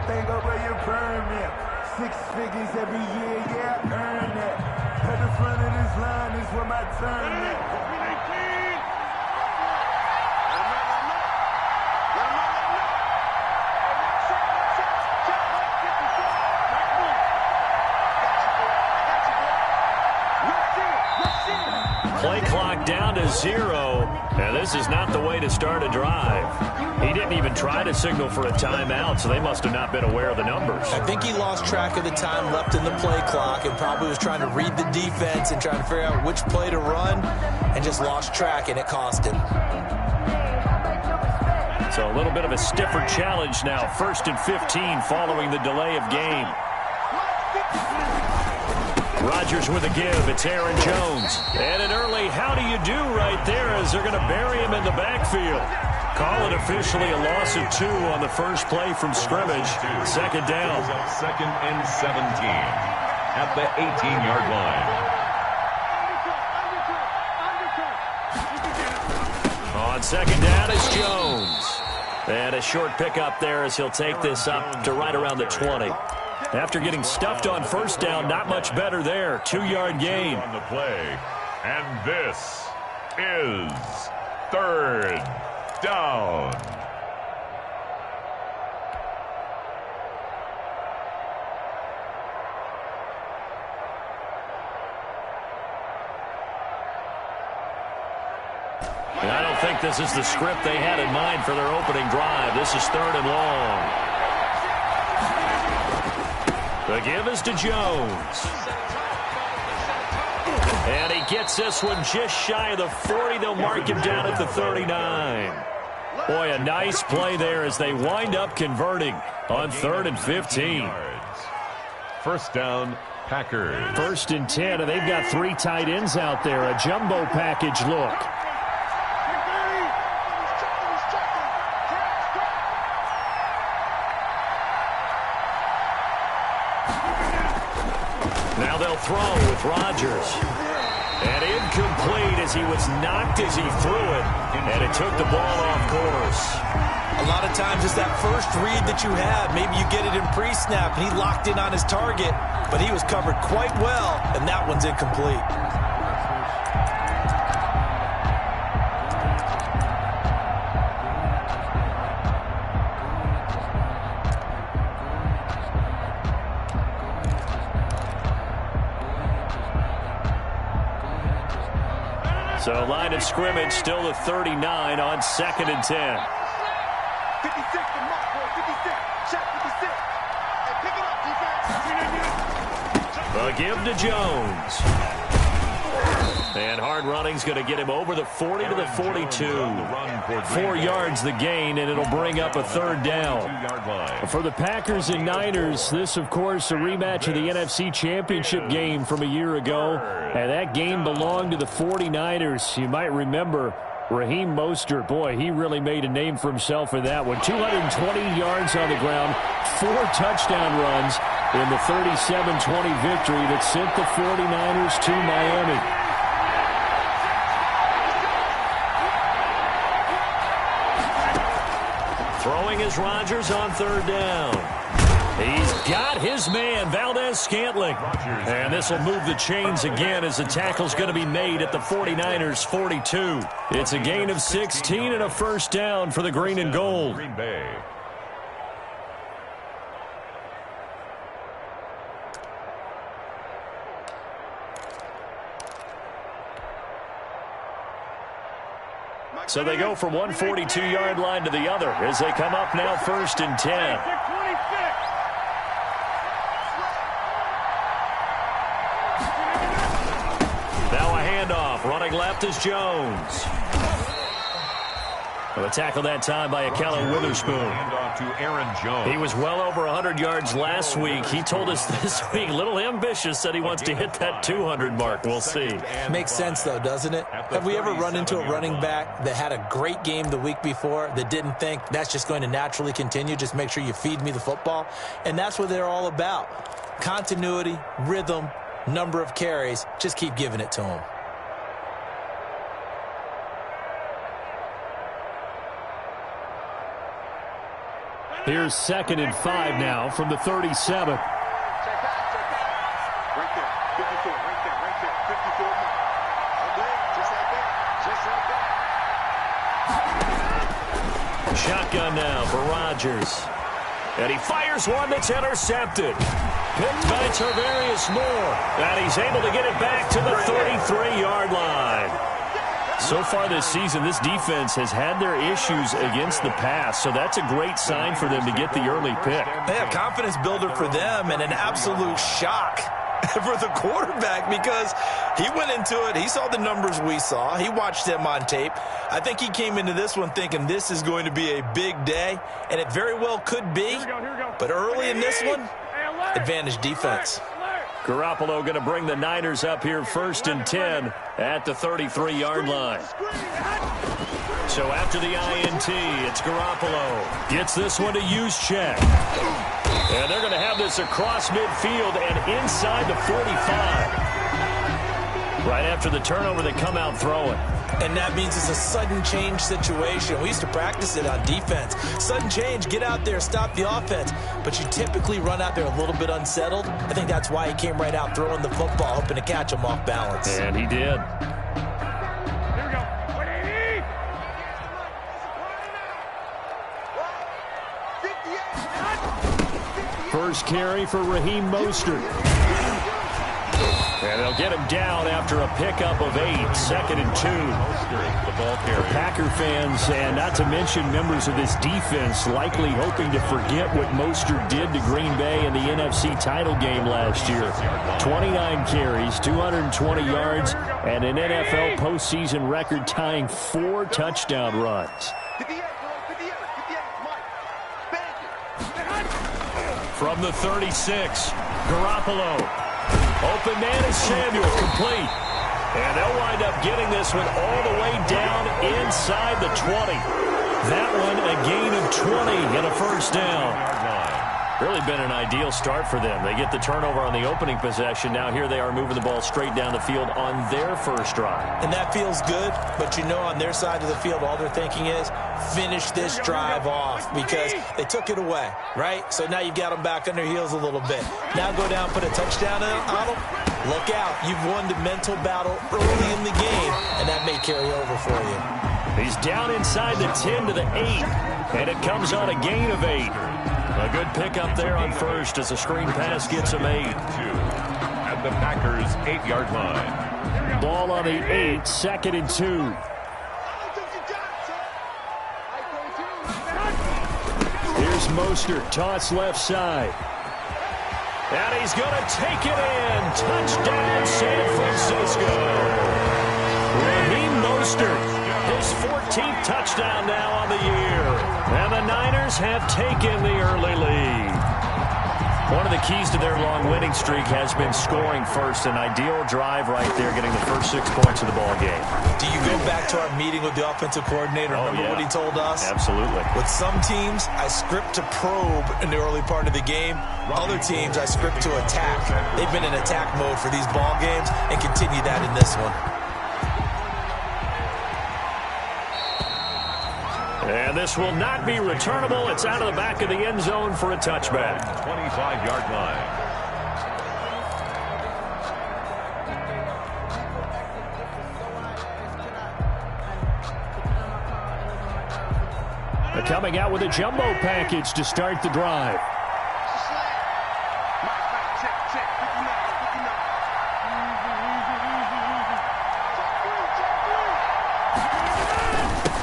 everything over your permit. 6 figures every year, yeah, earn that. At the front of this line is where my turn at. Play clock down to 0, and this is not the way to start a drive. He didn't even try to signal for a timeout, so they must have not been aware of the numbers. I think he lost track of the time left in the play clock and probably was trying to read the defense and trying to figure out which play to run and just lost track, and it cost him. So a little bit of a stiffer challenge now. 1st and 15 following the delay of game. Rodgers with a give. It's Aaron Jones. And an early how do you do right there as they're going to bury him in the backfield. Call it officially a loss of 2 on the first play from scrimmage. 2nd down. 2nd and 17 at the 18-yard line. On 2nd down is Jones. And a short pickup there as he'll take this up to right around the 20. After getting stuffed on 1st down, not much better there. 2-yard gain. On the play, and this is 3rd down. And I don't think this is the script they had in mind for their opening drive. This is 3rd and long. The give is to Jones. And he gets this one just shy of the 40. They'll mark him down at the 39. Boy, a nice play there as they wind up converting on 3rd and 15. 1st down, Packers. 1st and 10, and they've got 3 tight ends out there. A jumbo package look. Now they'll throw with Rodgers. And incomplete as he was knocked as he threw it. And it took the ball off course. A lot of times it's that first read that you have. Maybe you get it in pre-snap, and he locked in on his target, but he was covered quite well, and that one's incomplete. So line of scrimmage still the 39 on 2nd and 10. 56, the mark, boy, 56. Check 56. Hey, pick it up, defense. The give to Jones. And hard running's going to get him over the 40 to the 42. 4 yards the gain, and it'll bring up a 3rd down. For the Packers and Niners, this, of course, a rematch of the NFC Championship game from a year ago. And that game belonged to the 49ers. You might remember Raheem Mostert. Boy, he really made a name for himself in that one. 220 yards on the ground, 4 touchdown runs in the 37-20 victory that sent the 49ers to Miami. Throwing is Rodgers on 3rd down. He's got his man, Valdez-Scantling. And this will move the chains again as the tackle's going to be made at the 49ers' 42. It's a gain of 16 and a 1st down for the green and gold. Green Bay. So they go from one 42-yard line to the other as they come up now 1st and 10. Now a handoff. Running left is Jones. Well, a tackle that time by Akello Witherspoon. Handoff to Aaron Jones. He was well over 100 yards last week. He told us this week, a little ambitious, said he wants to hit that 200 mark. We'll see. Makes sense, though, doesn't it? Have we ever run into a running back that had a great game the week before that didn't think that's just going to naturally continue? Just make sure you feed me the football. And that's what they're all about. Continuity, rhythm, number of carries. Just keep giving it to them. Here's 2nd and 5 now from the 37. Shotgun now for Rodgers. And he fires one that's intercepted. Picked by Tarvarius Moore. And he's able to get it back to the 33-yard line. So far this season, this defense has had their issues against the pass, so that's a great sign for them to get the early pick. Yeah, confidence builder for them and an absolute shock for the quarterback because he went into it. He saw the numbers we saw. He watched them on tape. I think he came into this one thinking this is going to be a big day, and it very well could be. But early in this one, advantage defense. Garoppolo going to bring the Niners up here 1st and 10 at the 33-yard line. So after the INT, it's Garoppolo. Gets this one to Juszczyk. And they're going to have this across midfield and inside the 45. Right after the turnover, they come out throwing. And that means it's a sudden change situation. We used to practice it on defense. Sudden change, get out there, stop the offense. But you typically run out there a little bit unsettled. I think that's why he came right out throwing the football, hoping to catch him off balance. And he did. Here we go. First carry for Raheem Mostert. And they'll get him down after a pickup of 8, 2nd and 2. The ball carrier. Packer fans, and not to mention members of this defense, likely hoping to forget what Mostert did to Green Bay in the NFC title game last year. 29 carries, 220 yards, and an NFL postseason record-tying 4 touchdown runs. From the 36, Garoppolo. Open man is Samuel, complete. And they'll wind up getting this one all the way down inside the 20. That one a gain of 20 and a first down. Really been an ideal start for them. They get the turnover on the opening possession. Now here they are moving the ball straight down the field on their first drive. And that feels good, but you know on their side of the field all they're thinking is finish this drive off because they took it away, right? So now you've got them back on their heels a little bit. Now go down, put a touchdown on them. Look out. You've won the mental battle early in the game, and that may carry over for you. He's down inside the 10 to the 8, and it comes on a gain of 8. A good pickup there on first as a screen pass gets him 8. At the Packers' 8-yard line. Ball on the 8, 2nd and 2. Here's Mostert, toss left side. And he's going to take it in. Touchdown, San Francisco. Raheem Mostert, his 14th touchdown now on the year. And the Niners have taken the early lead. One of the keys to their long winning streak has been scoring first. An ideal drive right there, getting the first 6 points of the ball game. Do you go back to our meeting with the offensive coordinator? Remember what he told us? Absolutely. With some teams, I script to probe in the early part of the game. Other teams, I script to attack. They've been in attack mode for these ball games and continue that in this one. And this will not be returnable. It's out of the back of the end zone for a touchback. 25-yard line. They're coming out with a jumbo package to start the drive.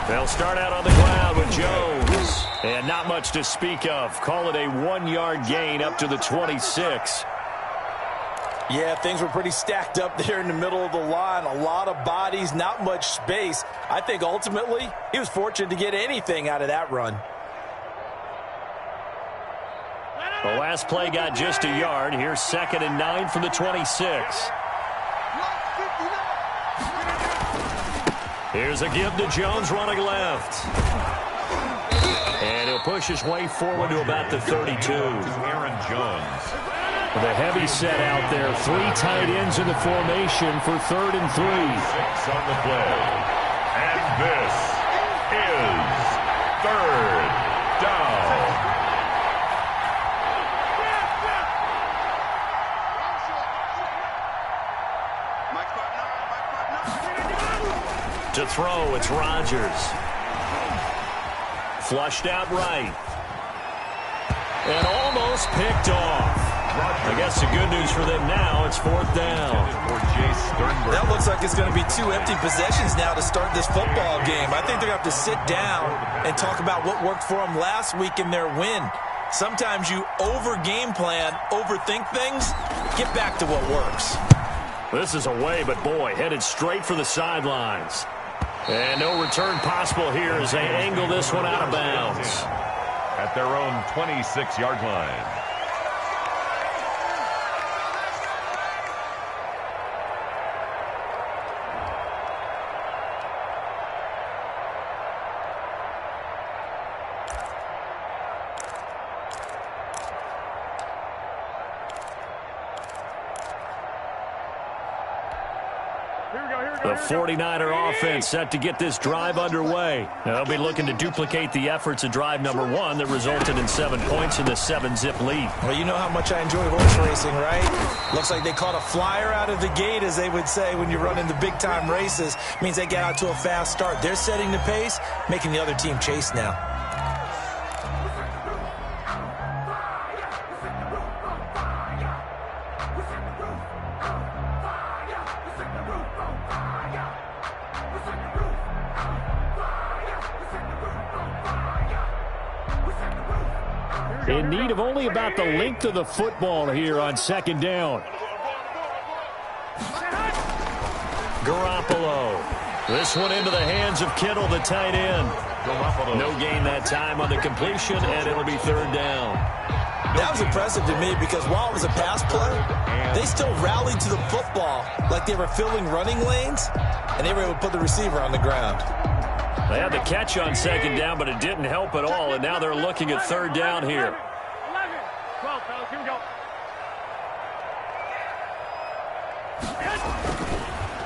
They'll start out on the ground with Jones. And not much to speak of. Call it a 1-yard gain up to the 26. Yeah, things were pretty stacked up there in the middle of the line. A lot of bodies, not much space. I think ultimately he was fortunate to get anything out of that run. The last play got just a yard. Here's 2nd and 9 from the 26. Here's a give to Jones running left. And he'll push his way forward to about the 32. Aaron Jones. With a heavy set out there. 3 tight ends in the formation for 3rd and 3. 6 on the play. And this is 3rd down. To throw, it's Rodgers. Flushed out right. And almost picked off. I guess the good news for them now, it's 4th down. That looks like it's going to be 2 empty possessions now to start this football game. I think they're going to have to sit down and talk about what worked for them last week in their win. Sometimes you over-game plan, overthink things, get back to what works. This is away, but boy, headed straight for the sidelines. And no return possible here as they angle this one out of bounds. At their own 26-yard line. The 49er offense set to get this drive underway. They'll be looking to duplicate the efforts of drive number 1 that resulted in 7 points in the 7-zip lead. Well, you know how much I enjoy horse racing, right? Looks like they caught a flyer out of the gate, as they would say when you're running the big-time races. Means they get out to a fast start. They're setting the pace, making the other team chase now. In need of only about the length of the football here on 2nd down. Garoppolo. This one into the hands of Kittle, the tight end. No gain that time on the completion, and it'll be 3rd down. That was impressive to me because while it was a pass play, they still rallied to the football like they were filling running lanes, and they were able to put the receiver on the ground. They had the catch on 2nd down, but it didn't help at all, and now they're looking at 3rd down here. 11, 12, fellas, here we go.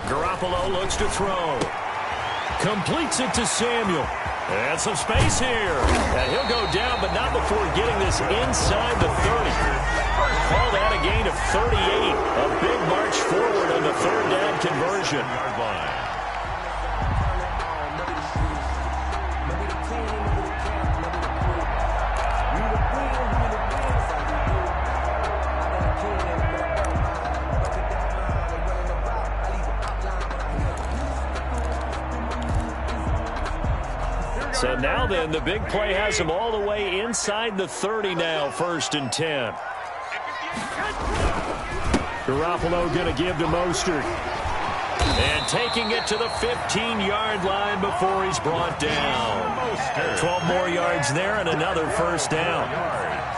Garoppolo looks to throw. Completes it to Samuel. And some space here. And he'll go down, but not before getting this inside the 30. Call that a gain of 38. A big march forward on the 3rd down conversion. So now then, the big play has him all the way inside the 30 now, 1st and 10. Garoppolo going to give to Mostert. And taking it to the 15-yard line before he's brought down. 12 more yards there and another 1st down.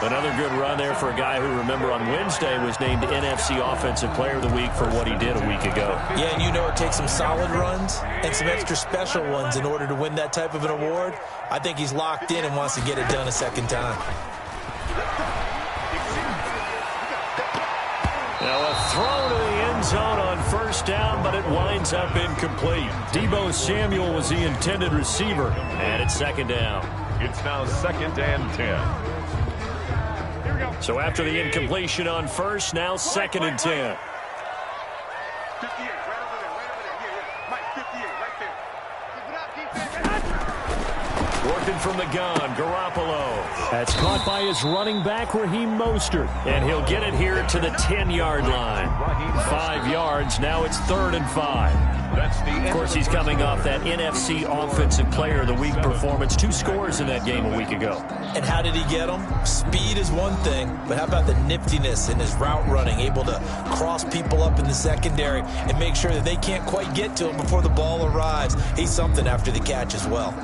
Another good run there for a guy who, remember, on Wednesday was named NFC Offensive Player of the Week for what he did a week ago. Yeah, and you know it takes some solid runs and some extra special ones in order to win that type of an award. I think he's locked in and wants to get it done a 2nd time. Now a throw to the end zone on 1st down, but it winds up incomplete. Deebo Samuel was the intended receiver, and it's 2nd down. It's now 2nd and 10. So after the incompletion on 1st, now 2nd and 10. 58, right over there, yeah. Mike, 58, right there. Keep it up, defense. Working from the gun, Garoppolo. That's caught by his running back, Raheem Mostert. And he'll get it here to the 10-yard line. 5 yards, now it's 3rd and 5. Of course, he's coming off that NFC Offensive Player of the Week performance. 2 scores in that game a week ago. And how did he get them? Speed is one thing, but how about the niftiness in his route running, able to cross people up in the secondary and make sure that they can't quite get to him before the ball arrives. He's something after the catch as well.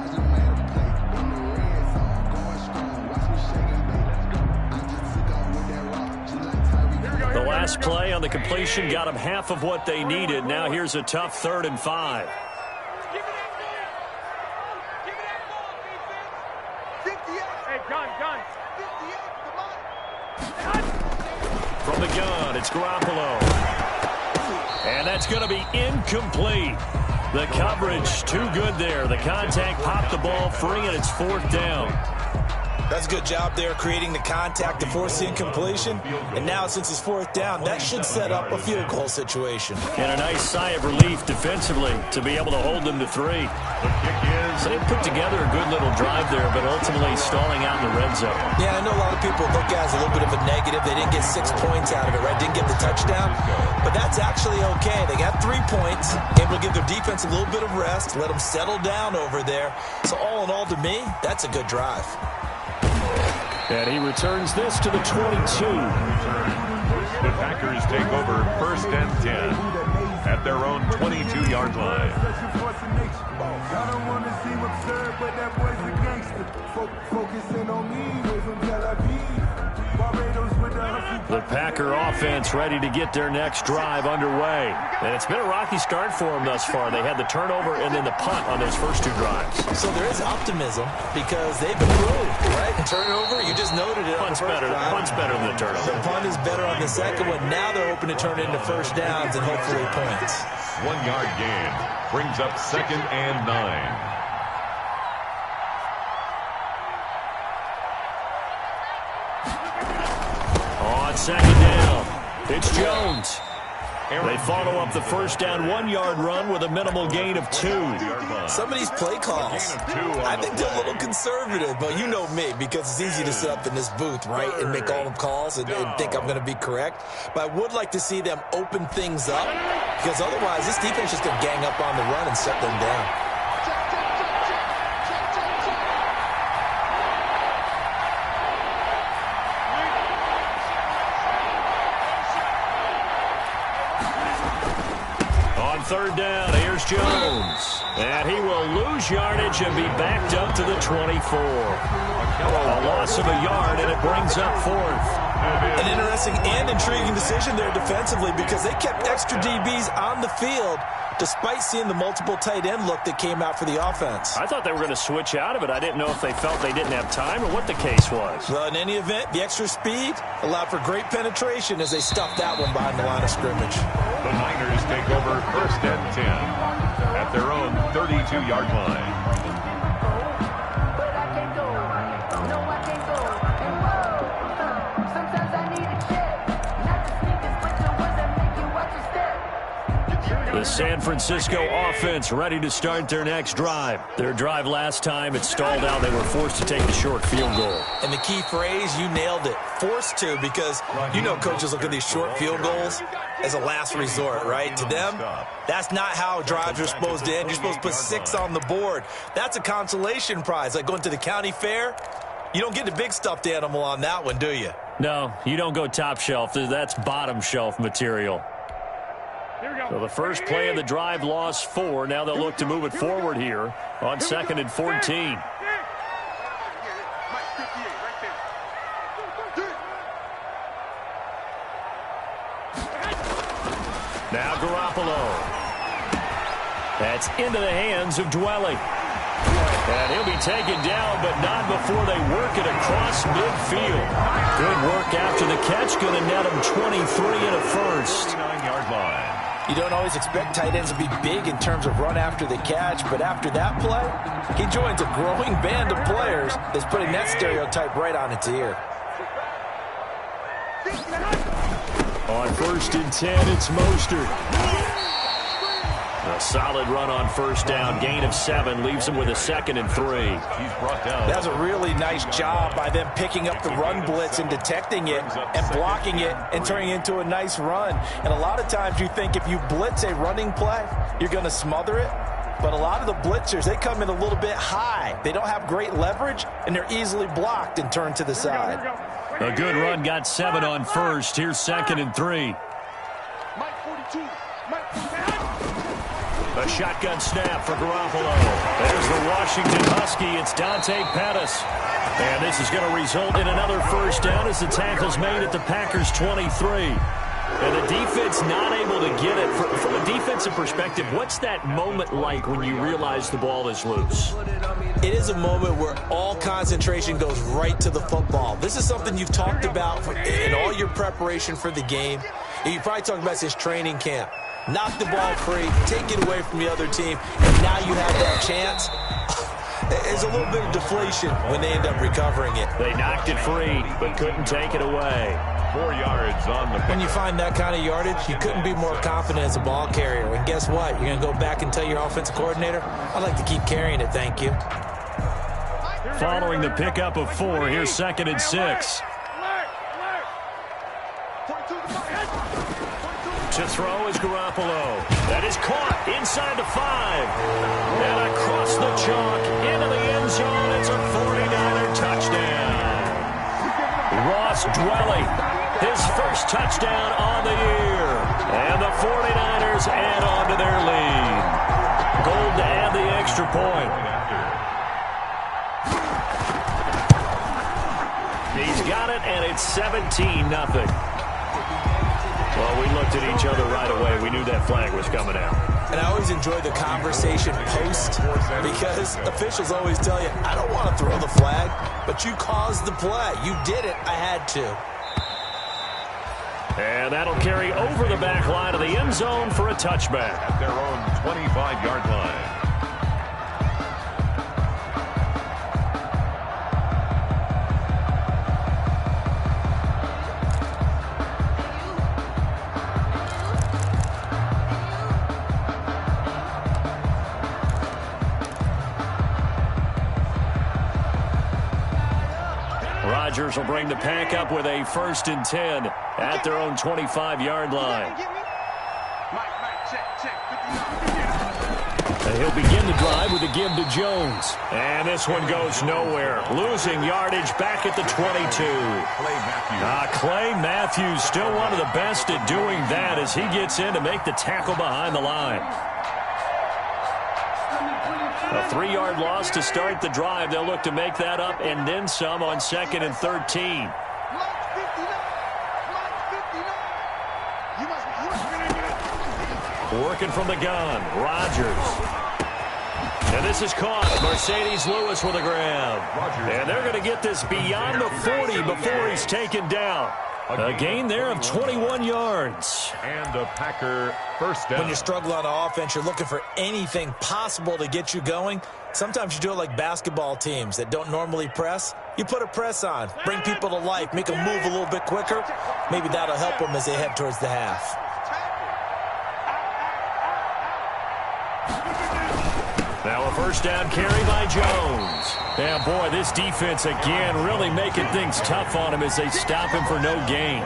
The last play on the completion got them half of what they needed. Now here's a tough 3rd and 5. From the gun, it's Garoppolo. And that's going to be incomplete. The coverage too good there. The contact popped the ball free, and it's 4th down. That's a good job there creating the contact to force the incompletion. And now, since it's fourth down, that should set up a field goal situation. And a nice sigh of relief defensively to be able to hold them to 3. The kick is. They put together a good little drive there, but ultimately stalling out in the red zone. Yeah, I know a lot of people look at it as a little bit of a negative. They didn't get 6 points out of it, right? Didn't get the touchdown. But that's actually okay. They got 3 points, able to give their defense a little bit of rest, let them settle down over there. So all in all, to me, that's a good drive. And he returns this to the 22. The Packers take over 1st and 10 at their own 22-yard line. I don't want to seem absurd, but that boy's a gangster. Focusing on me, way from Tel Aviv. Barbados with the The Packer offense ready to get their next drive underway. And it's been a rocky start for them thus far. They had the turnover and then the punt on those first 2 drives. So there is optimism because they've improved, right? Turnover, you just noted it. Punt's better than the turnover. The punt is better on the second one. Now they're hoping to turn it into first downs and hopefully points. 1-yard gain brings up 2nd and 9. On 2nd down, it's Jones. They follow up the first down 1-yard run with a minimal gain of 2. Some of these play calls, I think they're a little conservative, but you know me, because it's easy to sit up in this booth, right, and make all the calls and think I'm going to be correct. But I would like to see them open things up, because otherwise this defense is going to gang up on the run and shut them down. Third down, here's Jones. And he will lose yardage and be backed up to the 24. A loss of a yard, and it brings up 4th. An interesting and intriguing decision there defensively because they kept extra DBs on the field despite seeing the multiple tight end look that came out for the offense. I thought they were going to switch out of it. I didn't know if they felt they didn't have time or what the case was. Well, in any event, the extra speed allowed for great penetration as they stuffed that one behind the line of scrimmage. The Niners take over 1st and 10 at their own 32-yard line. The San Francisco offense ready to start their next drive. Their drive last time, it stalled out. They were forced to take the short field goal. And the key phrase, you nailed it. Forced to, because you know coaches look at these short field goals as a last resort, right? To them, that's not how drives are supposed to end. You're supposed to put 6 on the board. That's a consolation prize, like going to the county fair. You don't get the big stuffed animal on that one, do you? No, you don't go top shelf. That's bottom shelf material. So the first play of the drive lost 4. Now they'll look to move it forward here on 2nd and 14. Now Garoppolo. That's into the hands of Dwelly. And he'll be taken down, but not before they work it across midfield. Good work after the catch. Going to net him 23 and a first. 9-yard line. You don't always expect tight ends to be big in terms of run after the catch, but after that play, he joins a growing band of players that's putting that stereotype right on its ear. On 1st and 10, it's Mostert. A solid run on first down. Gain of 7 leaves him with a 2nd and 3. He's brought down. That's a really nice job by them picking up the run blitz and detecting it and blocking it and turning it into a nice run. And a lot of times you think if you blitz a running play, you're going to smother it. But a lot of the blitzers, they come in a little bit high. They don't have great leverage, and they're easily blocked and turned to the side. A good run got 7 on first. Here's 2nd and 3. A shotgun snap for Garoppolo. There's the Washington Husky. It's Dante Pettis. And this is going to result in another first down as the tackle's made at the Packers' 23. And the defense not able to get it. From a defensive perspective, what's that moment like when you realize the ball is loose? It is a moment where all concentration goes right to the football. This is something you've talked about in all your preparation for the game. And you probably talked about since training camp. Knock the ball free, take it away from the other team, and now you have that chance. There's a little bit of deflation when they end up recovering it. They knocked it free, but couldn't take it away. 4 yards on the pick. When you find that kind of yardage, you couldn't be more confident as a ball carrier. And guess what? You're going to go back and tell your offensive coordinator, I'd like to keep carrying it, thank you. Following the pickup of 4, here's 2nd and 6. To throw is Garoppolo. That is caught inside the 5. And across the chalk into the end zone. It's a 49er touchdown. Ross Dwelly, his first touchdown on the year. And the 49ers add on to their lead. Gold to add the extra point. He's got it, and it's 17-0. Well, we looked at each other right away. We knew that flag was coming out. And I always enjoy the conversation post because officials always tell you, I don't want to throw the flag, but you caused the play. You did it. I had to. And that'll carry over the back line of the end zone for a touchback. At their own 25-yard line. Rodgers will bring the pack up with a 1st and 10 at their own 25-yard line. And he'll begin the drive with a give to Jones. And this one goes nowhere. Losing yardage back at the 22. Clay Matthews still one of the best at doing that as he gets in to make the tackle behind the line. A 3-yard loss to start the drive. They'll look to make that up and then some on 2nd and 13. Working from the gun, Rodgers. And this is caught. Mercedes Lewis with a grab. And they're going to get this beyond the 40 before he's taken down. A gain there of 21 yards. And a Packer first down. When you struggle on offense, you're looking for anything possible to get you going. Sometimes you do it like basketball teams that don't normally press. You put a press on, bring people to life, make them move a little bit quicker. Maybe that'll help them as they head towards the half. Now a first down carry by Jones. Yeah, boy, this defense again really making things tough on him as they stop him for no gain.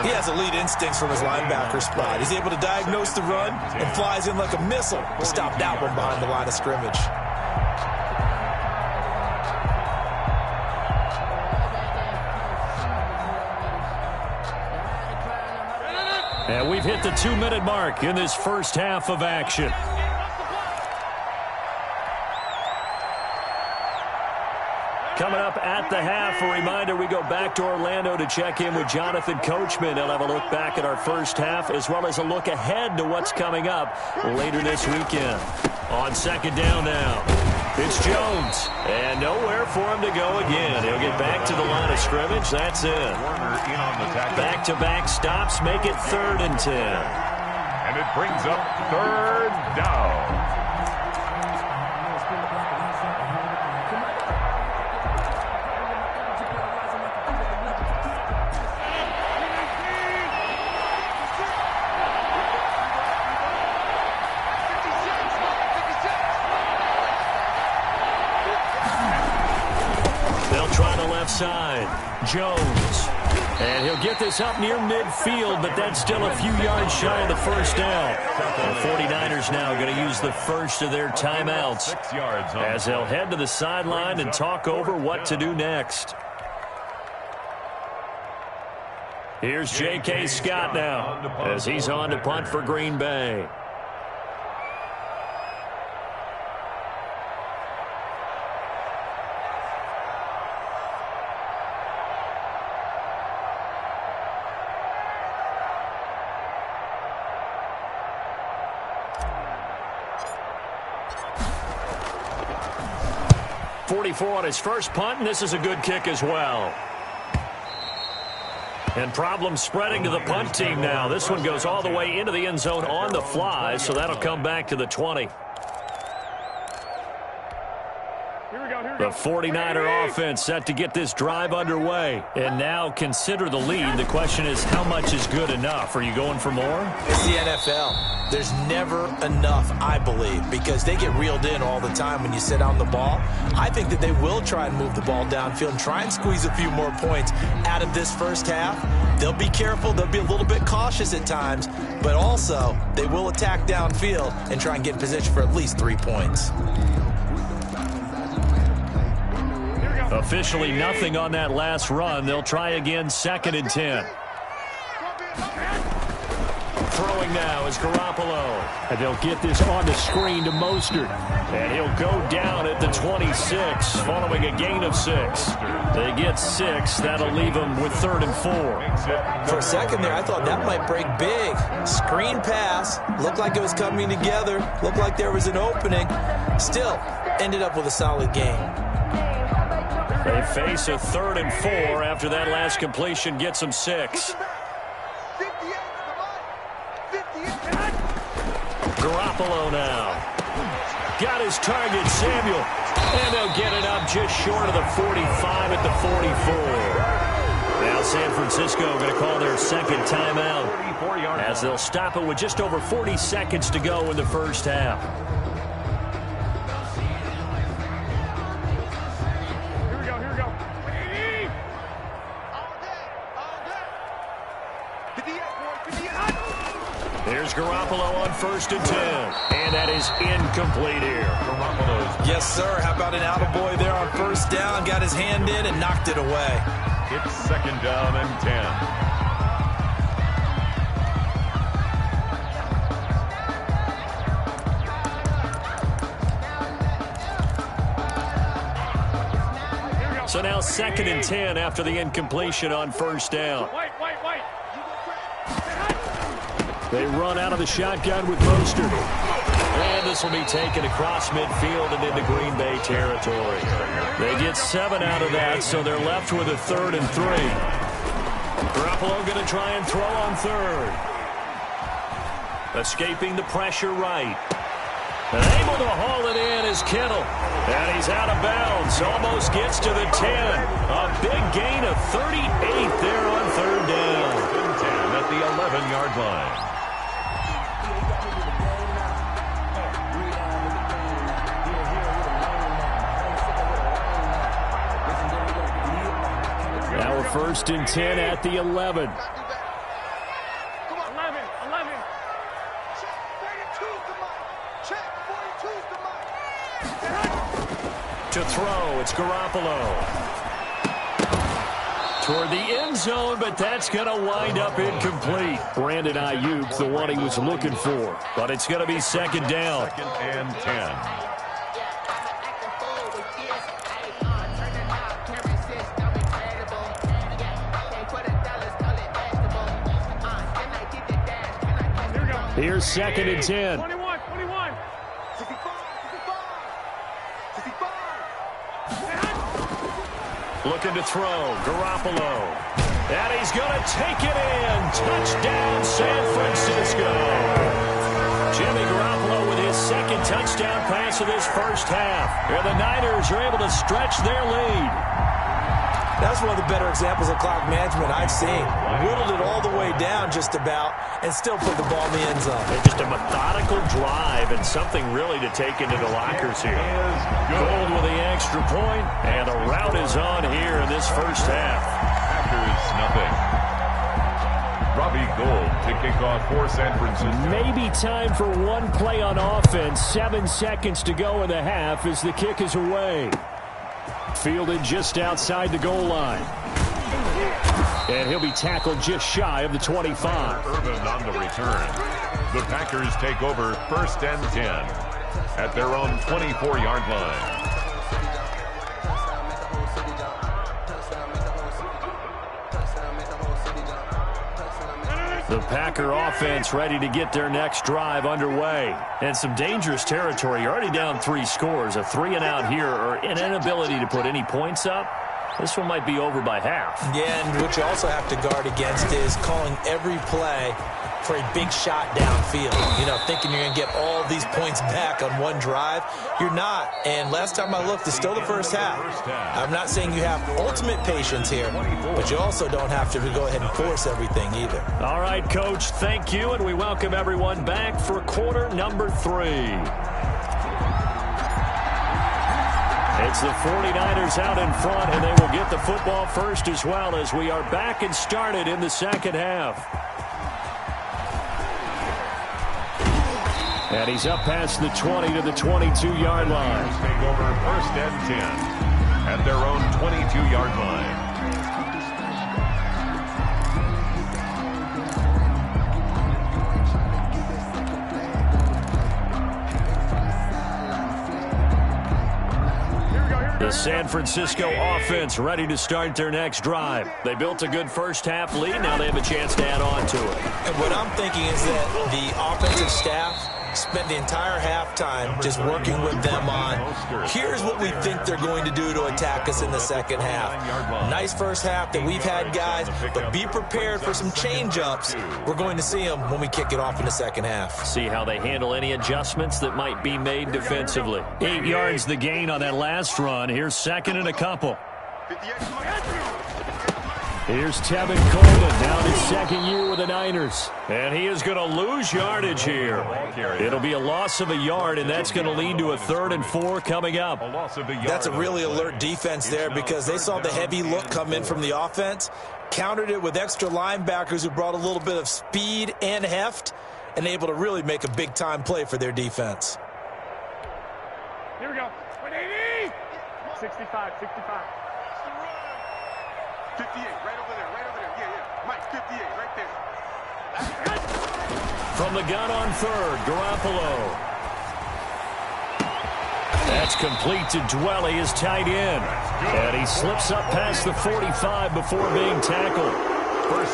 He has elite instincts from his linebacker spot. He's able to diagnose the run and flies in like a missile to stop that one behind the line of scrimmage. And we've hit the 2-minute mark in this first half of action. Coming up at the half, a reminder, we go back to Orlando to check in with Jonathan Coachman. He'll have a look back at our first half as well as a look ahead to what's coming up later this weekend. On 2nd down now, it's Jones. And nowhere for him to go again. He'll get back to the line of scrimmage. That's it. Back-to-back stops make it 3rd and 10. And it brings up 3rd down. Side, Jones. And he'll get this up near midfield, but that's still a few yards shy of the first down. The 49ers now going to use the first of their timeouts as they'll head to the sideline and talk over what to do next. Here's J.K. Scott now as he's on to punt for Green Bay. On his first punt, and this is a good kick as well. And problems spreading to the punt team now. This one goes all the way into the end zone on the fly, so that'll come back to the 20. The 49er offense set to get this drive underway. And now consider the lead. The question is, how much is good enough? Are you going for more? It's the NFL. There's never enough, I believe, because they get reeled in all the time when you sit on the ball. I think that they will try and move the ball downfield and try and squeeze a few more points out of this first half. They'll be careful. They'll be a little bit cautious at times, but also they will attack downfield and try and get in position for at least 3 points. Officially nothing on that last run. They'll try again, 2nd and 10. Throwing now is Garoppolo. And they'll get this on the screen to Mostert. And he'll go down at the 26 following a gain of 6. They get 6. That'll leave them with 3rd and 4. For a second there, I thought that might break big. Screen pass. Looked like it was coming together. Looked like there was an opening. Still, ended up with a solid game. They face a 3rd and 4 after that last completion gets them 6. Garoppolo now. Got his target, Samuel. And they'll get it up just short of the 45 at the 44. Now San Francisco going to call their 2nd timeout as they'll stop it with just over 40 seconds to go in the first half. Here's Garoppolo on 1st and 10. And that is incomplete here. Yes, sir. How about an attaboy there on 1st down? Got his hand in and knocked it away. It's 2nd down and 10. So now 2nd and 10 after the incompletion on 1st down. They run out of the shotgun with Mostert. And this will be taken across midfield and into Green Bay territory. They get 7 out of that, so they're left with a 3rd and 3. Garoppolo going to try and throw on 3rd. Escaping the pressure right. And able to haul it in is Kittle. And he's out of bounds. Almost gets to the 10. A big gain of 38 there on 3rd down. 10 at the 11-yard line. Now a 1st and 10 at the 11. To throw, it's Garoppolo. Toward the end zone, but that's going to wind up incomplete. Brandon Ayuk, the one he was looking for. But it's going to be 2nd down. 2nd and 10. Here's 2nd and 10. 21. Looking to throw, Garoppolo. And he's going to take it in. Touchdown, San Francisco. Jimmy Garoppolo with his 2nd touchdown pass of this first half. And the Niners are able to stretch their lead. That's one of the better examples of clock management I've seen. Whittled it all the way down just about and still put the ball in the end zone. And just a methodical drive and something really to take into the lockers here. Gold with the extra point, and a rout is on here in this first half. Packers nothing. Robbie Gould to kick off for San Francisco. Maybe time for one play on offense. 7 seconds to go in the half as the kick is away. Fielded just outside the goal line. And he'll be tackled just shy of the 25. Urban on the return. The Packers take over 1st and 10 at their own 24-yard line. The Packer offense ready to get their next drive underway. And some dangerous territory. You're already down 3 scores. A 3-and-out here or an inability to put any points up This one might be over by half. Yeah, and what you also have to guard against is calling every play for a big shot downfield. You know, thinking you're going to get all these points back on one drive. You're not. And last time I looked, it's still the first half. I'm not saying you have ultimate patience here, but you also don't have to go ahead and force everything either. All right, Coach, thank you, and we welcome everyone back for quarter number 3. It's the 49ers out in front, and they will get the football first as well as we are back and started in the second half. And he's up past the 20 to the 22-yard line. Take over first and 10 at their own 22-yard line. The San Francisco offense ready to start their next drive. They built a good first-half lead. Now they have a chance to add on to it. And what I'm thinking is that the offensive staff spent the entire halftime just working with them on, here's what we think they're going to do to attack us in the second half. Nice first half that we've had, guys, but be prepared for some change-ups. We're going to see them when we kick it off in the second half. See how they handle any adjustments that might be made defensively. 8 yards the gain on that last run. Here's second and a couple. Here's Tevin Coleman down his second year with the Niners. And he is going to lose yardage here. It'll be a loss of a yard, and that's going to lead to a 3rd and 4 coming up. That's a really alert defense there because they saw the heavy look come in from the offense, countered it with extra linebackers who brought a little bit of speed and heft, and able to really make a big-time play for their defense. Here we go. 180. 65, 65. 58, right over there, right over there. Yeah. Mike, 58, right there. From the gun on 3rd, Garoppolo. That's complete to Dwelly, his tight end. And he slips up past the 45 before being tackled.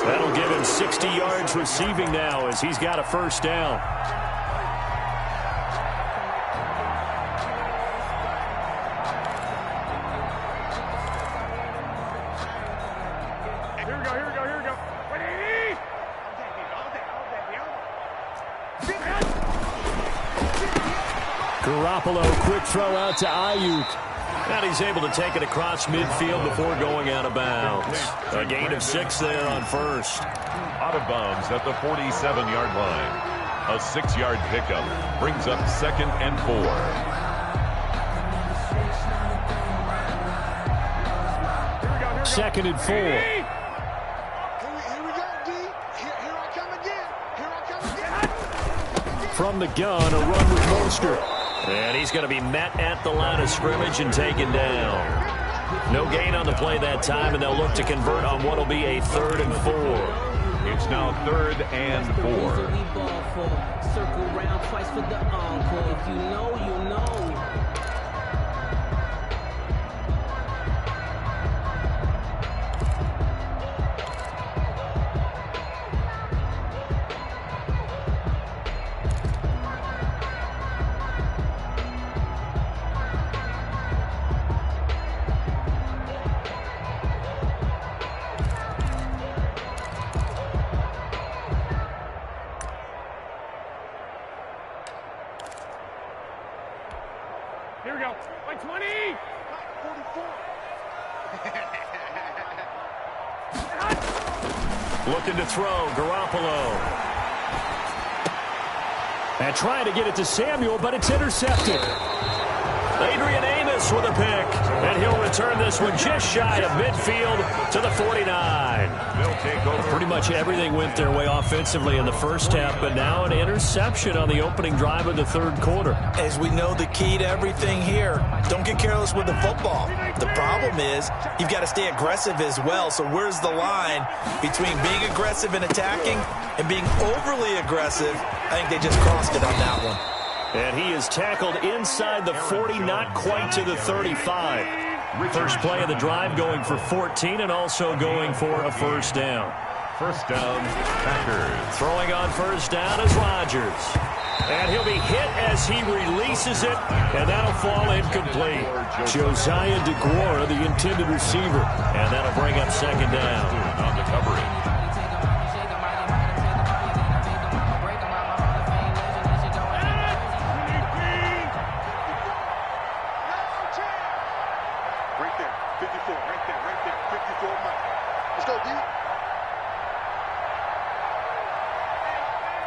That'll give him 60 yards receiving now as he's got a first down. Garoppolo, quick throw out to Ayuk. And he's able to take it across midfield before going out of bounds. A gain of 6 there on first. Out of bounds at the 47-yard line. A 6-yard pickup brings up 2nd and 4. Second and 4. Here we go, D. Here I come again. Here I come again. From the gun, a run with Mostert. And he's going to be met at the line of scrimmage and taken down. No gain on the play that time, and they'll look to convert on what will be a 3rd and 4. It's now 3rd and 4. Circle round twice for the encore. If you know, you know. Here we go. By 20. 44. Looking to throw, Garoppolo. And trying to get it to Samuel, but it's intercepted. Adrian Amos with a pick. And he'll return this one just shy of midfield to the 49. They'll take over. Pretty much everything went their way offensively in the first half, but now an interception on the opening drive of the 3rd quarter. As we know, the key to everything here, don't get careless with the football. The problem is you've got to stay aggressive as well. So where's the line between being aggressive and attacking and being overly aggressive? I think they just crossed it on that one. And he is tackled inside the 40, not quite to the 35. First play of the drive going for 14 and also going for a first down. First down, Packers. Throwing on first down is Rodgers. And he'll be hit as he releases it, and that'll fall incomplete. Josiah DeGuara, the intended receiver. And that'll bring up second down. On the coverage. Right there, 54, right there, 54 Mike. Let's go, D.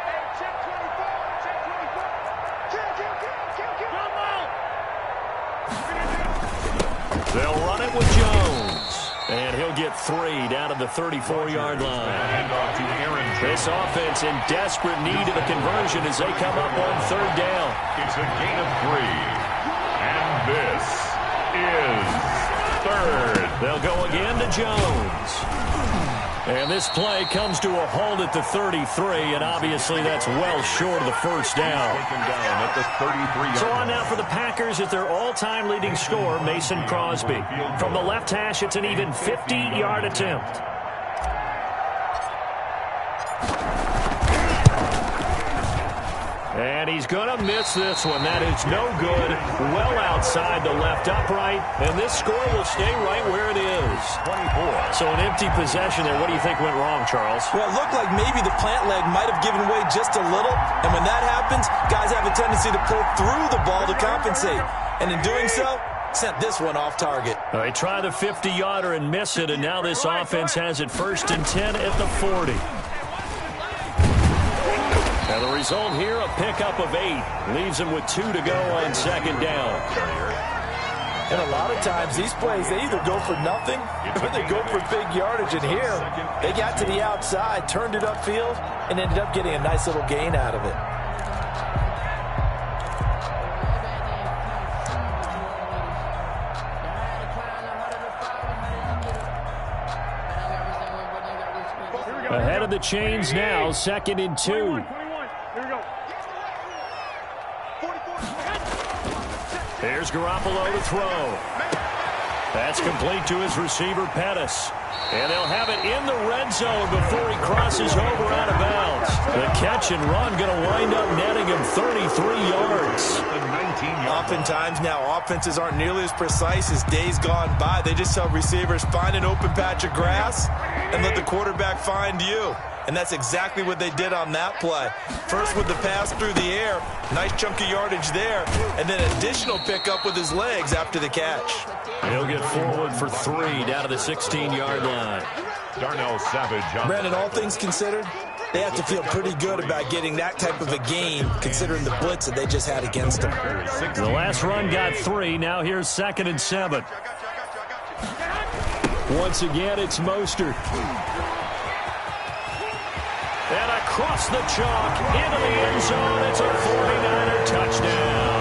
Hey, check 24, check 24. Kill. They'll run it with Jones. And he'll get 3 down to the 34-yard line. Hand off to Aaron. This offense in desperate need of a conversion as they come up on third down. It's a gain of 3. And this is third. They'll go again to Jones. And this play comes to a halt at the 33, and obviously that's well short of the first down. Taken down at the 33-yard So on line. now for the Packers is their all-time leading scorer, Mason Crosby. From the left hash, it's an even 50-yard attempt. And he's going to miss this one. That is no good. Well outside the left upright. And this score will stay right where it is. 24. So an empty possession there. What do you think went wrong, Charles? Well, it looked like maybe the plant leg might have given way just a little. And when that happens, guys have a tendency to pull through the ball to compensate. And in doing so, sent this one off target. They try the 50-yarder and miss it. And now this offense has it 1st and 10 at the 40. And the result here, a pickup of 8. Leaves them with 2 to go on second down. And a lot of times, these plays, they either go for nothing or they go for big yardage. And here, they got to the outside, turned it upfield, and ended up getting a nice little gain out of it. Ahead of the chains now, 2nd and 2. Here we go. There's Garoppolo to throw. That's complete to his receiver, Pettis. And they'll have it in the red zone before he crosses over out of bounds. The catch and run going to wind up netting him 33 yards. Oftentimes now, offenses aren't nearly as precise as days gone by. They just tell receivers, find an open patch of grass and let the quarterback find you. And that's exactly what they did on that play. First with the pass through the air, nice chunk of yardage there, and then additional pickup with his legs after the catch. He'll get forward for 3 down to the 16-yard line. Darnell Savage. Brandon, all things considered, they have to feel pretty good about getting that type of a gain, considering the blitz that they just had against them. The last run got 3. Now here's 2nd and 7. Once again, it's Mostert. And across the chalk, into the end zone, it's a 49er touchdown.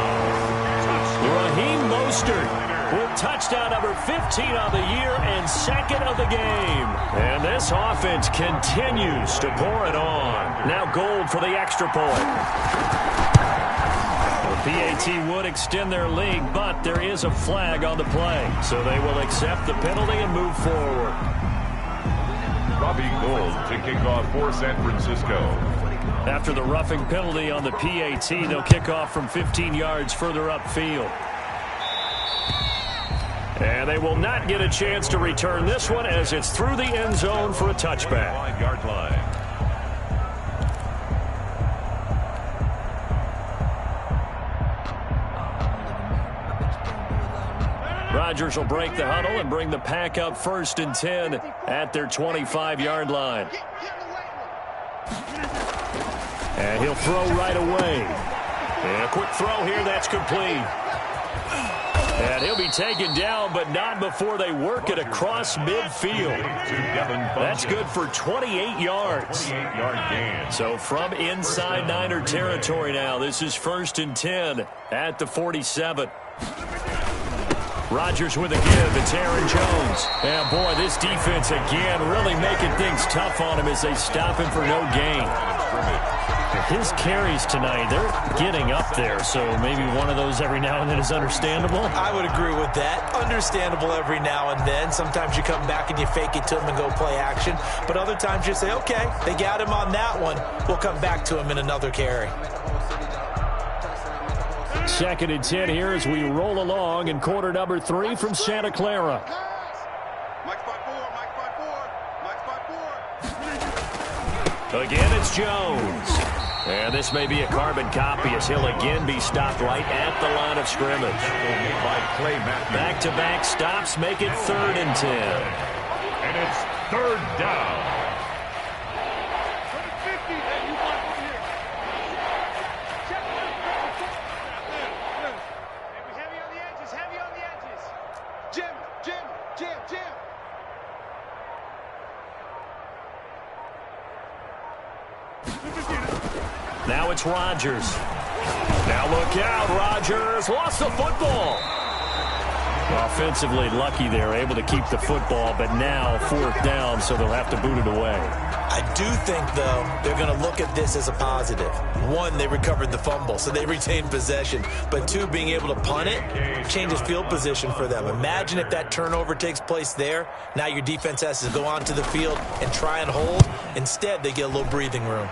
Raheem Mostert with touchdown number 15 on the year and 2nd of the game. And this offense continues to pour it on. Now Gold for the extra point. The PAT would extend their lead, but there is a flag on the play. So they will accept the penalty and move forward. Robbie Gould to kick off for San Francisco. After the roughing penalty on the PAT, they'll kick off from 15 yards further upfield. And they will not get a chance to return this one as it's through the end zone for a touchback. 5-yard line. Rodgers will break the huddle and bring the pack up 1st and 10 at their 25-yard line. And he'll throw right away. And a quick throw here, that's complete. And he'll be taken down, but not before they work it across midfield. That's good for 28 yards. 28-yard gain. So from inside Niner territory now, this is 1st and 10 at the 47. Rodgers with a give. It's Aaron Jones. And, boy, this defense again really making things tough on him as they stop him for no gain. His carries tonight, they're getting up there, so maybe one of those every now and then is understandable. I would agree with that. Understandable every now and then. Sometimes you come back and you fake it to him and go play action. But other times you say, okay, they got him on that one. We'll come back to him in another carry. Second and 10 here as we roll along in quarter number 3 from Santa Clara. Mike's 5-4, Mike's 5-4, Mike's 5-4. Again, it's Jones. And this may be a carbon copy as he'll again be stopped right at the line of scrimmage. Back-to-back stops make it 3rd and 10. And it's 3rd down. Now it's Rodgers. Now look out, Rodgers lost the football. Offensively lucky they're able to keep the football, but now 4th down, so they'll have to boot it away. I do think, though, they're going to look at this as a positive. 1, they recovered the fumble, so they retained possession. But 2, being able to punt it changes field position for them. Imagine if that turnover takes place there. Now your defense has to go onto the field and try and hold. Instead, they get a little breathing room.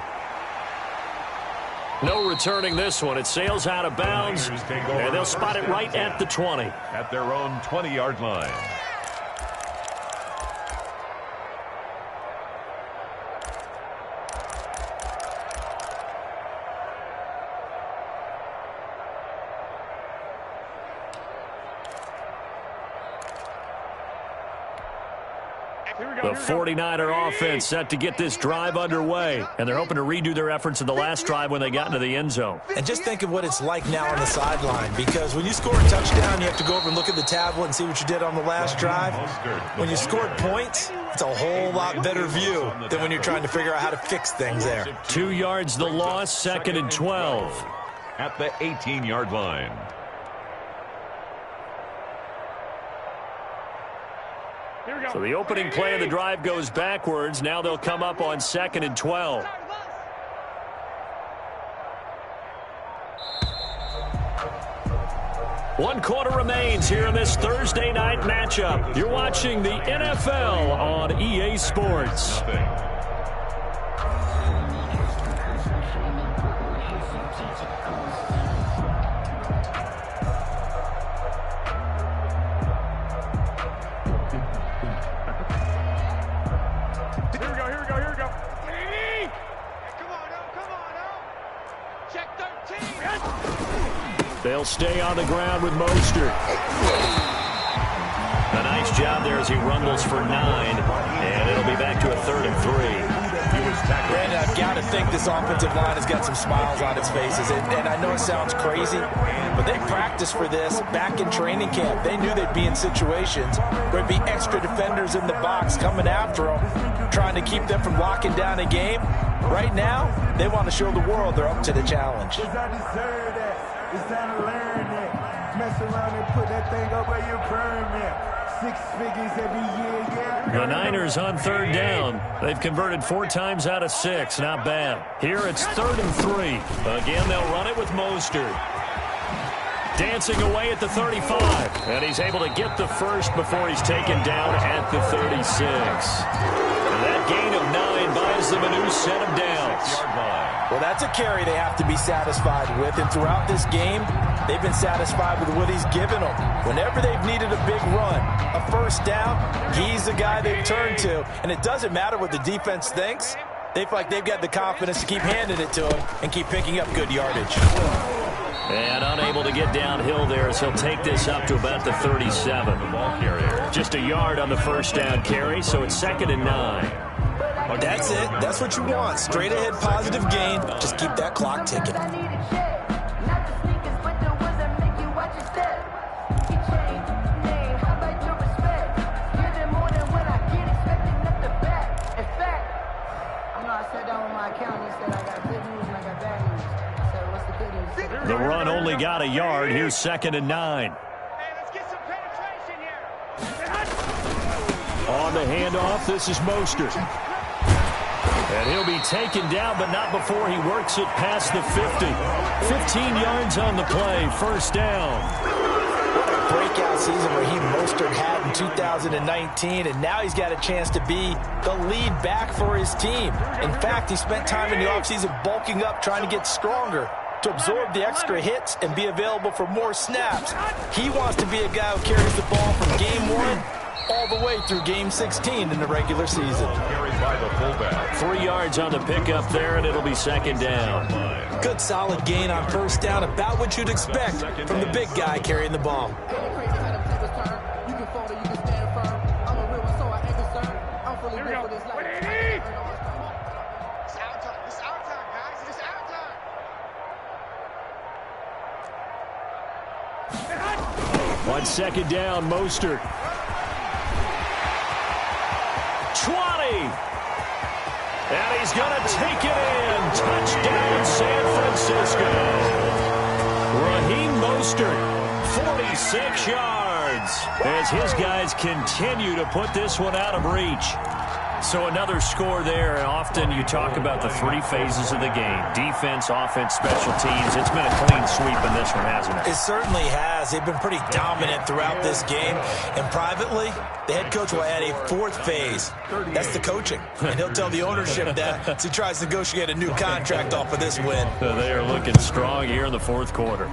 No returning this one. It sails out of bounds, and they'll spot it right at the 20. At their own 20-yard line. The 49er offense set to get this drive underway, and they're hoping to redo their efforts in the last drive when they got into the end zone. And just think of what it's like now on the sideline, because when you score a touchdown, you have to go over and look at the tablet and see what you did on the last drive. When you scored points, it's a whole lot better view than when you're trying to figure out how to fix things there. 2 yards the loss, 2nd and 12. At the 18-yard line. So the opening play of the drive goes backwards. Now they'll come up on 2nd and 12. One quarter remains here in this Thursday night matchup. You're watching the NFL on EA Sports. They'll stay on the ground with Mostert. A nice job there as he rumbles for 9, and it'll be back to a 3rd and 3. Brandon, I've got to think this offensive line has got some smiles on its faces. And I know it sounds crazy, but they practiced for this back in training camp. They knew they'd be in situations where there'd be extra defenders in the box coming after them, trying to keep them from locking down a game. Right now, they want to show the world they're up to the challenge. It's time to learn that. Mess around and put that thing up where you burn that. 6 figures every year, yeah. The Niners on 3rd down. They've converted 4 times out of 6. Not bad. Here it's 3rd and 3. Again, they'll run it with Mostert. Dancing away at the 35. And he's able to get the first before he's taken down at the 36. And that gain of 9 buys them a new set of downs. Well, that's a carry they have to be satisfied with. And throughout this game, they've been satisfied with what he's given them. Whenever they've needed a big run, a 1st down, he's the guy they've turned to. And it doesn't matter what the defense thinks. They feel like they've got the confidence to keep handing it to him and keep picking up good yardage. And unable to get downhill there as he'll take this up to about the 37. Just a yard on the 1st down carry, so it's 2nd and 9. That's it. That's what you want. Straight ahead positive gain. Just keep that clock ticking. The run only got a yard. Here's 2nd and 9. On the handoff, this is Mostert. And he'll be taken down, but not before he works it past the 50. 15 yards on the play, 1st down. What a breakout season Raheem Mostert had in 2019, and now he's got a chance to be the lead back for his team. In fact, he spent time in the offseason bulking up, trying to get stronger. to absorb the extra hits and be available for more snaps. He wants to be a guy who carries the ball from game 1 all the way through game 16 in the regular season. Carried by the fullback. 3 yards on the pickup there, and it'll be second down. Good solid gain on first down, about what you'd expect from the big guy carrying the ball. On second down, Mostert. 20. And he's going to take it in. Touchdown, San Francisco. Raheem Mostert, 46 yards, as his guys continue to put this one out of reach. So another score there. Often you talk about the 3 phases of the game: defense, offense, special teams. It's been a clean sweep in this one, hasn't it? It certainly has. They've been pretty dominant throughout this game. And privately, the head coach will add a 4th phase. That's the coaching. And he'll tell the ownership that as he tries to negotiate a new contract off of this win. They are looking strong here in the 4th quarter.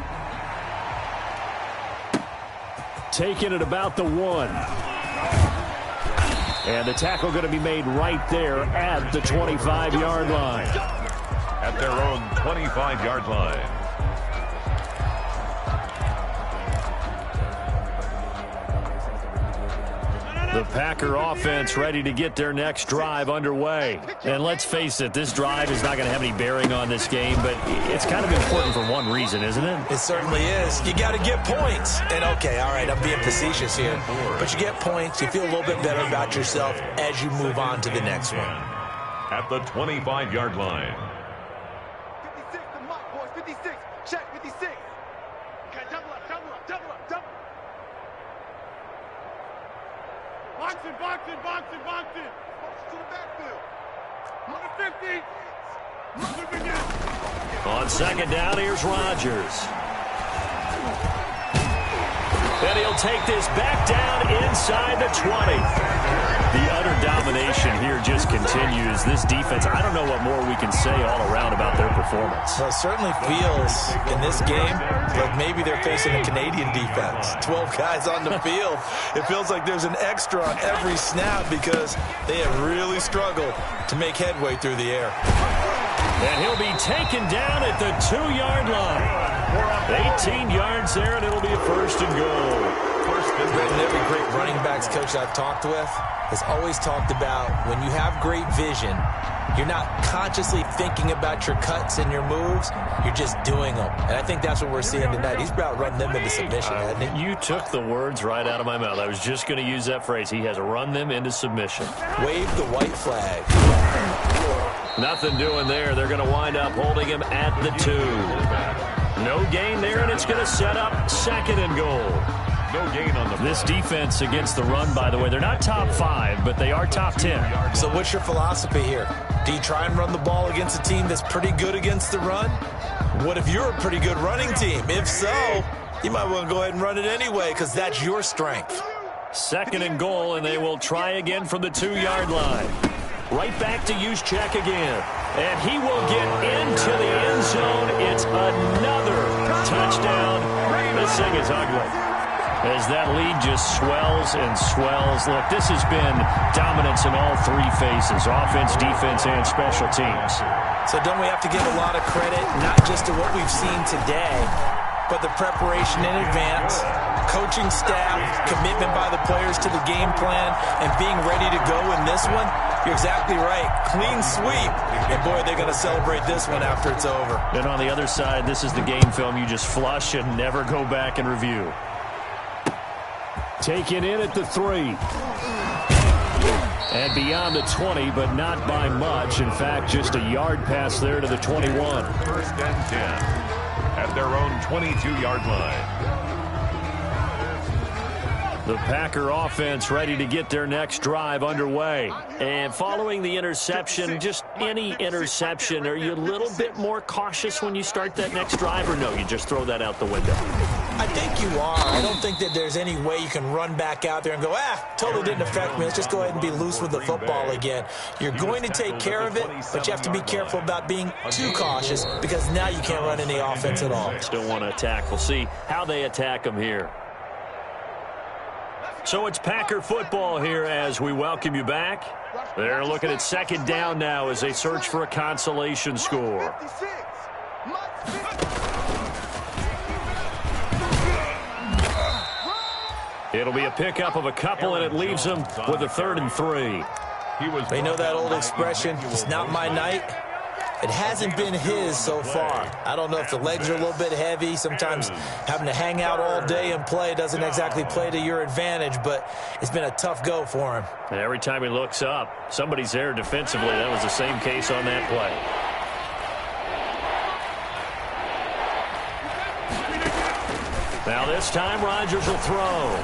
Taking it about the 1. And the tackle going to be made right there at the 25-yard line. At their own 25-yard line. The Packer offense ready to get their next drive underway. And let's face it, this drive is not going to have any bearing on this game, but it's kind of important for one reason, isn't it? It certainly is. You got to get points. And, okay, all right, I'm being facetious here. But you get points, you feel a little bit better about yourself as you move on to the next one. At the 25-yard line. 56, the mock boys, 56. Check, 56. Okay, double up, double up, double up, double up. Boxing, boxing, boxing, boxing. To the backfield. 150. On second down, here's Rodgers. And he'll take this back down inside the 20. The utter domination here just continues. This defense, I don't know what more we can say all around about their performance. Well, it certainly feels in this game like maybe they're facing a Canadian defense. 12 guys on the field. It feels like there's an extra on every snap because they have really struggled to make headway through the air. And he'll be taken down at the 2-yard line. 18 yards there, and it'll be a first and goal. Every great running backs coach I've talked with has always talked about when you have great vision, you're not consciously thinking about your cuts and your moves. You're just doing them. And I think that's what we're seeing tonight. He's about running them into submission, hasn't he? You took the words right out of my mouth. I was just going to use that phrase. He has run them into submission. Wave the white flag. Nothing doing there. They're going to wind up holding him at the 2. No gain there, and it's going to set up second and goal. No gain on the This defense against the run, by the way, they're not top 5, but they are top 10. So what's your philosophy here? Do you try and run the ball against a team that's pretty good against the run? What if you're a pretty good running team? If so, you might want to go ahead and run it anyway because that's your strength. Second and goal, and they will try again from the 2-yard line. Right back to Juszczyk again. And he will get into the end zone. It's another touchdown. This thing is ugly. As that lead just swells and swells. Look, this has been dominance in all 3 phases, offense, defense, and special teams. So don't we have to give a lot of credit, not just to what we've seen today, but the preparation in advance, coaching staff, commitment by the players to the game plan, and being ready to go in this one? You're exactly right. Clean sweep. And, boy, they're going to celebrate this one after it's over. And on the other side, this is the game film you just flush and never go back and review. Taken in at the 3. And beyond the 20, but not by much. In fact, just a yard pass there to the 21. First and 10 at their own 22-yard line. The Packer offense ready to get their next drive underway. And following the interception, just any interception, are you a little bit more cautious when you start that next drive, or no, you just throw that out the window? I think you are. I don't think that there's any way you can run back out there and go, totally didn't affect me. Let's just go ahead and be loose with the football again. You're going to take care of it, but you have to be careful about being too cautious because now you can't run any offense at all. Still want to attack. We'll see how they attack them here. So it's Packer football here as we welcome you back. They're looking at second down now as they search for a consolation score. It'll be a pickup of a couple, and it leaves them with a 3rd and 3. They know that old expression, it's not my night. It hasn't been his so far. I don't know if the legs are a little bit heavy. Sometimes having to hang out all day and play doesn't exactly play to your advantage, but it's been a tough go for him. And every time he looks up, somebody's there defensively. That was the same case on that play. Now this time, Rodgers will throw.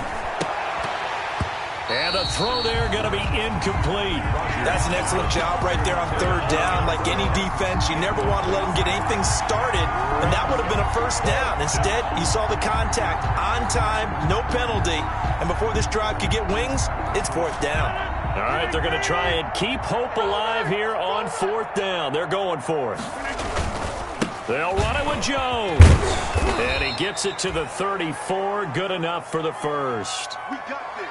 And the throw there going to be incomplete. That's an excellent job right there on 3rd down. Like any defense, you never want to let them get anything started, and that would have been a 1st down. Instead, you saw the contact on time, no penalty, and before this drive could get wings, it's 4th down. All right, they're going to try and keep hope alive here on 4th down. They're going for it. They'll run it with Jones. And he gets it to the 34. Good enough for the 1st. We got this.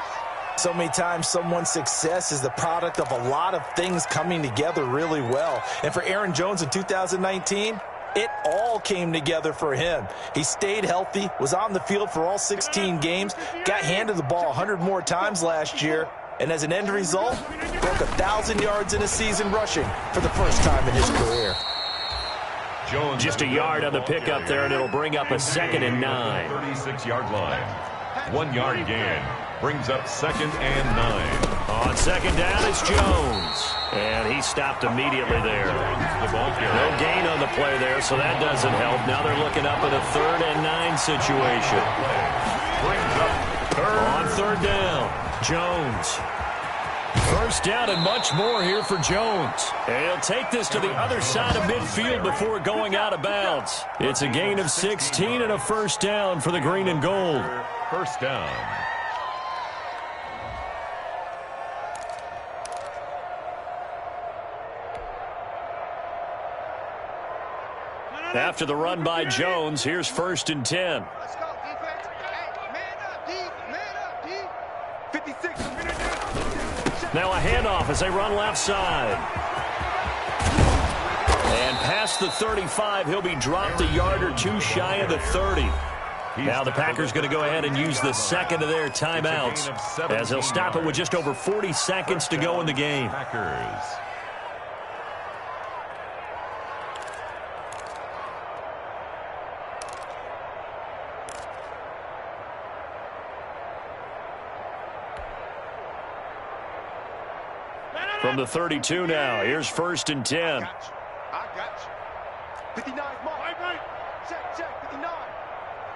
So many times someone's success is the product of a lot of things coming together really well. And for Aaron Jones in 2019, it all came together for him. He stayed healthy, was on the field for all 16 games, got handed the ball 100 more times last year, and as an end result, broke 1,000 yards in a season rushing for the first time in his career. Just a yard on the pickup there, and it'll bring up a 2nd and 9. 36-yard line. 1 yard gain. Brings up 2nd and 9. On 2nd down, it's Jones. And he stopped immediately there. No gain on the play there, so that doesn't help. Now they're looking up at a 3rd and 9 situation. On 3rd down, Jones. 1st down and much more here for Jones. And he'll take this to the other side of midfield before going out of bounds. It's a gain of 16 and a 1st down for the green and gold. 1st down. After the run by Jones, here's 1st and 10. Let's go, defense. Hey, man up, D. Man up, D. 56. Now a handoff as they run left side. And past the 35, he'll be dropped a yard or 2 shy of the 30. Now the Packers going to go ahead and use the 2nd of their timeouts as they'll stop it with just over 40 seconds to go in the game. Packers. From the 32 now, here's 1st and 10. I got you. 59 mark. Right. Check, 59.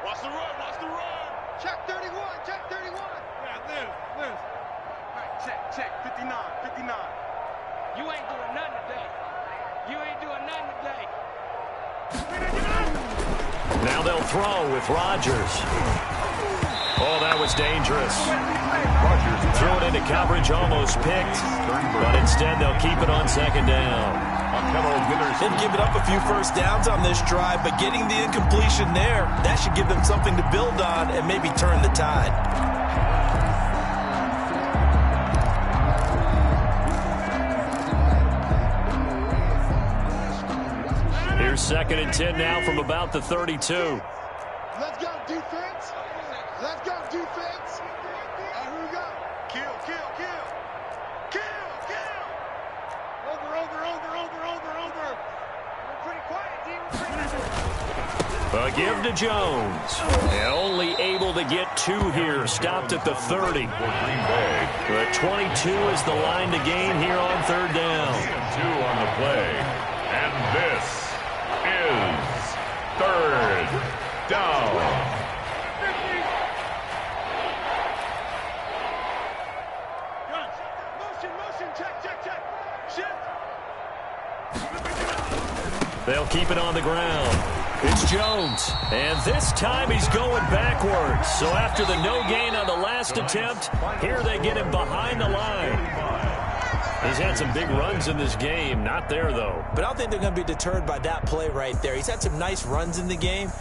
Watch the run. Check 31, check 31. Yeah, Liz. All right, check, 59. You ain't doing nothing today. Now they'll throw with Rodgers. Oh, that was dangerous. Threw it into coverage, almost picked. But instead, they'll keep it on 2nd down. They've given up a few 1st downs on this drive, but getting the incompletion there, that should give them something to build on and maybe turn the tide. Here's 2nd and 10 now from about the 32. Let's go, defense. Let's go, defense. Here we go. Kill. Over. We're pretty quiet, D. A give to Jones. And only able to get 2 here. Stopped at the 30. The 22 is the line to gain here on 3rd down. 2 on the play. And this is 3rd down. Motion, check. Shift. They'll keep it on the ground. It's Jones. And this time he's going backwards. So after the no gain on the last attempt, here they get him behind the line. He's had some big runs in this game. Not there, though. But I don't think they're going to be deterred by that play right there. He's had some nice runs in the game.